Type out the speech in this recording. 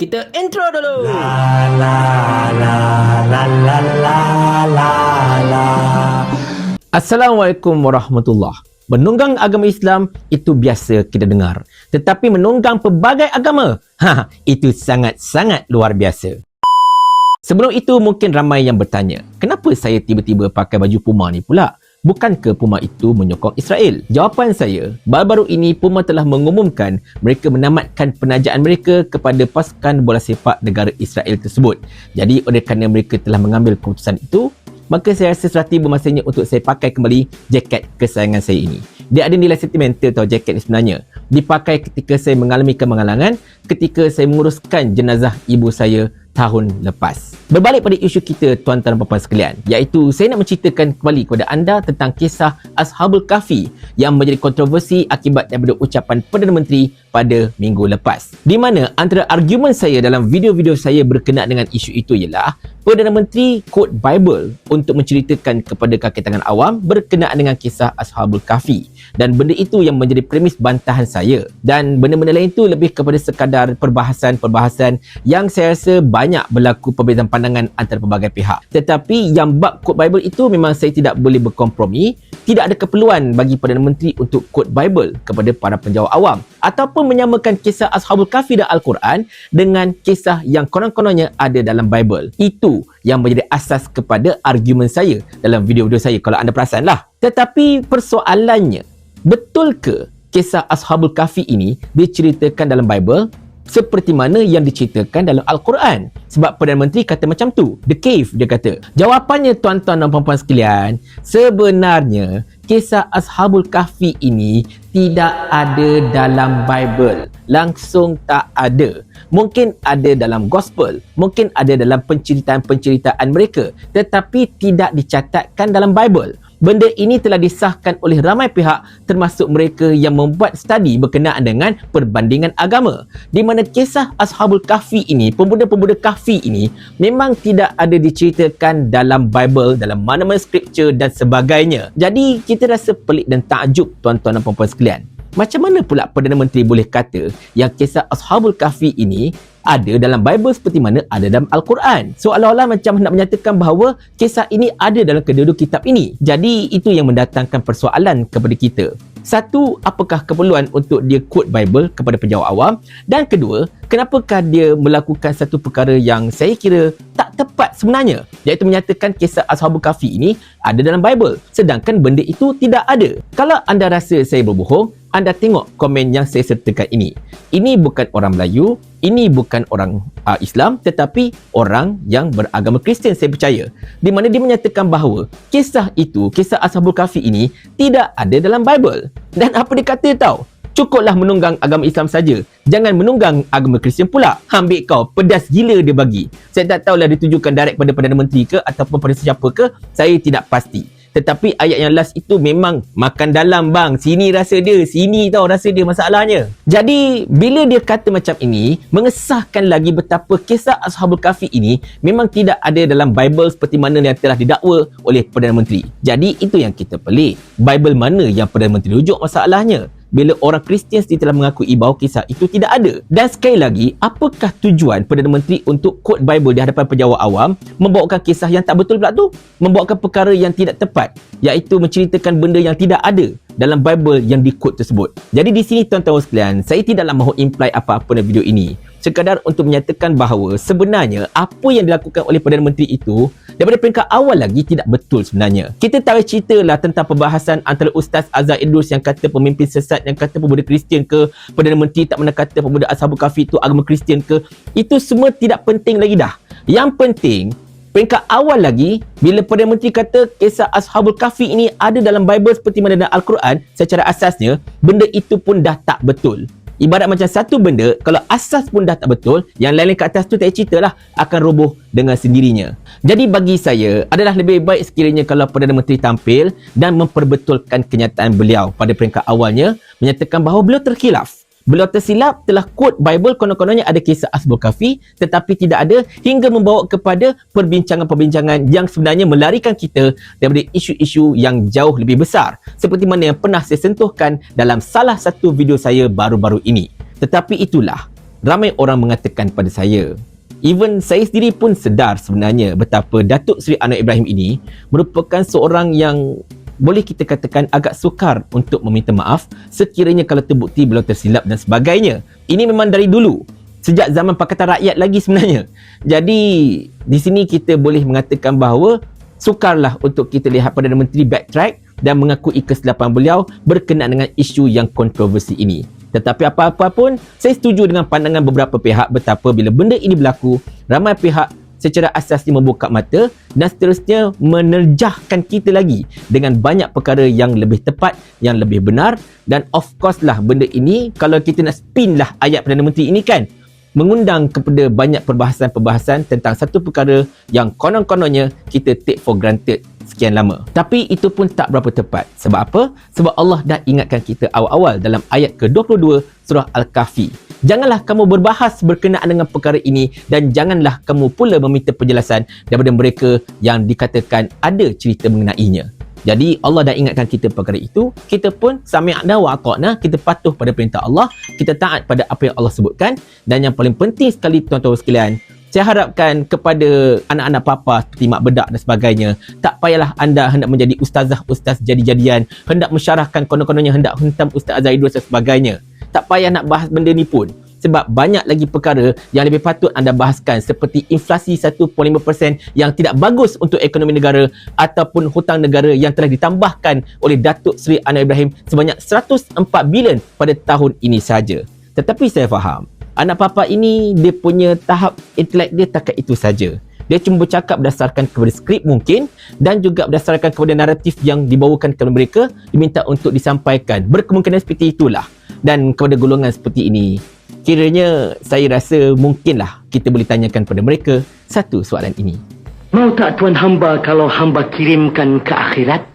Kita intro dulu. Assalamualaikum warahmatullahi. Menunggang agama Islam itu biasa kita dengar. Tetapi menunggang pelbagai agama, itu sangat-sangat luar biasa. Sebelum itu mungkin ramai yang bertanya, kenapa saya tiba-tiba pakai baju Puma ni pula? Bukankah Puma itu menyokong Israel? Jawapan saya, baru-baru ini Puma telah mengumumkan mereka menamatkan penajaan mereka kepada pasukan bola sepak negara Israel tersebut. Jadi oleh kerana mereka telah mengambil keputusan itu, maka saya rasa sudah tiba masanya untuk saya pakai kembali jaket kesayangan saya ini. Dia ada nilai sentimental tau jaket ni sebenarnya. Dipakai ketika saya mengalami kemalangan, ketika saya menguruskan jenazah ibu saya tahun lepas. Berbalik pada isu kita tuan-tuan dan puan-puan sekalian, iaitu saya nak menceritakan kembali kepada anda tentang kisah Ashabul Kahfi yang menjadi kontroversi akibat daripada ucapan Perdana Menteri pada minggu lepas. Di mana antara argumen saya dalam video-video saya berkenaan dengan isu itu ialah Perdana Menteri quote Bible untuk menceritakan kepada kaki tangan awam berkenaan dengan kisah Ashabul Kahfi, dan benda itu yang menjadi premis bantahan saya, dan benda-benda lain itu lebih kepada sekadar perbahasan-perbahasan yang saya rasa banyak berlaku perbezaan pandangan antara pelbagai pihak. Tetapi yang bab quote Bible itu memang saya tidak boleh berkompromi. Tidak ada keperluan bagi Perdana Menteri untuk quote Bible kepada para penjawat awam ataupun menyamakan kisah Ashabul Kahfi dan Al-Quran dengan kisah yang konon-kononnya ada dalam Bible. Itu yang menjadi asas kepada argumen saya dalam video-video saya, kalau anda perasan lah. Tetapi persoalannya, betul ke kisah Ashabul Kahfi ini diceritakan dalam Bible seperti mana yang diceritakan dalam Al-Quran? Sebab Perdana Menteri kata macam tu. The Cave, dia kata. Jawapannya tuan-tuan dan puan-puan sekalian, sebenarnya kisah Ashabul Kahfi ini tidak ada dalam Bible. Langsung tak ada. Mungkin ada dalam Gospel, mungkin ada dalam penceritaan-penceritaan mereka, tetapi tidak dicatatkan dalam Bible. Benda ini telah disahkan oleh ramai pihak, termasuk mereka yang membuat studi berkenaan dengan perbandingan agama, di mana kisah Ashabul Kahfi ini, pemuda-pemuda Kahfi ini memang tidak ada diceritakan dalam Bible, dalam mana-mana scripture dan sebagainya. Jadi kita rasa pelik dan takjub tuan-tuan dan puan-puan sekalian. Macam mana pula Perdana Menteri boleh kata yang kisah Ashabul Kahfi ini ada dalam Bible seperti mana ada dalam Al-Quran? Seolah-olah macam nak menyatakan bahawa kisah ini ada dalam kedua-dua kitab ini. Jadi itu yang mendatangkan persoalan kepada kita. Satu, apakah keperluan untuk dia quote Bible kepada penjawat awam? Dan kedua, kenapakah dia melakukan satu perkara yang saya kira tak tepat sebenarnya, iaitu menyatakan kisah Ashabul Kahfi ini ada dalam Bible, sedangkan benda itu tidak ada. Kalau anda rasa saya berbohong, anda tengok komen yang saya sertakan ini. Ini bukan orang Melayu, ini bukan orang Islam, tetapi orang yang beragama Kristian, saya percaya. Di mana dia menyatakan bahawa kisah itu, kisah Ashabul Kahfi ini tidak ada dalam Bible. Dan apa dia kata tahu? Cukuplah menunggang agama Islam saja. Jangan menunggang agama Kristian pula. Ambil kau, pedas gila dia bagi. Saya tak tahulah ditujukan direct pada Perdana Menteri ke ataupun pada sesiapa ke, saya tidak pasti. Tetapi ayat yang last itu memang makan dalam bang. Sini rasa dia, sini tahu rasa dia masalahnya. Jadi bila dia kata macam ini, mengesahkan lagi betapa kisah Ashabul Kahfi ini memang tidak ada dalam Bible seperti mana yang telah didakwa oleh Perdana Menteri. Jadi itu yang kita pelik. Bible mana yang Perdana Menteri rujuk masalahnya? Bila orang Kristian sendiri telah mengakui bahawa kisah itu tidak ada. Dan sekali lagi, apakah tujuan Perdana Menteri untuk quote Bible di hadapan penjawat awam, membawakan kisah yang tak betul pula tu? Membawakan perkara yang tidak tepat, iaitu menceritakan benda yang tidak ada dalam Bible yang di-quote tersebut. Jadi di sini tuan-tuan sekalian, saya tidaklah mahu imply apa-apa dalam video ini. Sekadar untuk menyatakan bahawa sebenarnya apa yang dilakukan oleh Perdana Menteri itu daripada peringkat awal lagi tidak betul sebenarnya. Kita tahu ceritalah tentang perbahasan antara Ustaz Azhar Idrus yang kata pemimpin sesat, yang kata pemuda Kristian ke, Perdana Menteri tak pernah kata pemuda Ashabul Kahfi itu agama Kristian ke. Itu semua tidak penting lagi dah. Yang penting, peringkat awal lagi, bila Perdana Menteri kata kisah Ashabul Kahfi ini ada dalam Bible seperti mana dalam Al-Quran, secara asasnya, benda itu pun dah tak betul. Ibarat macam satu benda, kalau asas pun dah tak betul, yang lain-lain kat atas tu tak cerita lah, akan roboh dengan sendirinya. Jadi bagi saya, adalah lebih baik sekiranya kalau Perdana Menteri tampil dan memperbetulkan kenyataan beliau pada peringkat awalnya, menyatakan bahawa beliau terkhilaf. Beliau tersilap, telah quote Bible, konon-kononnya ada kisah Ashabul Kahfi, tetapi tidak ada, hingga membawa kepada perbincangan-perbincangan yang sebenarnya melarikan kita daripada isu-isu yang jauh lebih besar, seperti mana yang pernah saya sentuhkan dalam salah satu video saya baru-baru ini. Tetapi itulah, ramai orang mengatakan pada saya, even saya sendiri pun sedar sebenarnya betapa Datuk Seri Anwar Ibrahim ini merupakan seorang yang boleh kita katakan agak sukar untuk meminta maaf sekiranya kalau terbukti beliau tersilap dan sebagainya. Ini memang dari dulu, sejak zaman Pakatan Rakyat lagi sebenarnya. Jadi di sini kita boleh mengatakan bahawa sukarlah untuk kita lihat Perdana Menteri backtrack dan mengakui kesilapan beliau berkenaan dengan isu yang kontroversi ini. Tetapi apa-apa pun, saya setuju dengan pandangan beberapa pihak betapa bila benda ini berlaku, ramai pihak secara asasnya membuka mata dan seterusnya menerjahkan kita lagi dengan banyak perkara yang lebih tepat, yang lebih benar. Dan of course lah benda ini, kalau kita nak spin lah ayat Perdana Menteri ini kan, mengundang kepada banyak perbahasan-perbahasan tentang satu perkara yang konon-kononnya kita take for granted sekian lama. Tapi itu pun tak berapa tepat. Sebab apa? Sebab Allah dah ingatkan kita awal-awal dalam ayat ke-22 surah Al-Kahfi. Janganlah kamu berbahas berkenaan dengan perkara ini dan janganlah kamu pula meminta penjelasan daripada mereka yang dikatakan ada cerita mengenainya. Jadi Allah dah ingatkan kita perkara itu, kita pun sami'na wa ata'na, kita patuh pada perintah Allah, kita taat pada apa yang Allah sebutkan. Dan yang paling penting sekali tuan-tuan sekalian, saya harapkan kepada anak-anak papa seperti mak bedak dan sebagainya, tak payahlah anda hendak menjadi ustazah-ustaz jadi-jadian, hendak mensyarahkan konon-kononnya hendak hentam Ustaz Zaidus dan sebagainya. Tak payah nak bahas benda ni pun. Sebab banyak lagi perkara yang lebih patut anda bahaskan seperti inflasi 1.5% yang tidak bagus untuk ekonomi negara ataupun hutang negara yang telah ditambahkan oleh Datuk Seri Anwar Ibrahim sebanyak 104 bilion pada tahun ini saja. Tetapi saya faham, anak papa ini dia punya tahap intelek dia takat itu saja. Dia cuma bercakap berdasarkan kepada skrip mungkin dan juga berdasarkan kepada naratif yang dibawakan kepada mereka, diminta untuk disampaikan. Berkemungkinan seperti itulah. Dan kepada golongan seperti ini, kiranya saya rasa mungkinlah kita boleh tanyakan kepada mereka satu soalan ini. Mau tak tuan hamba kalau hamba kirimkan ke akhirat?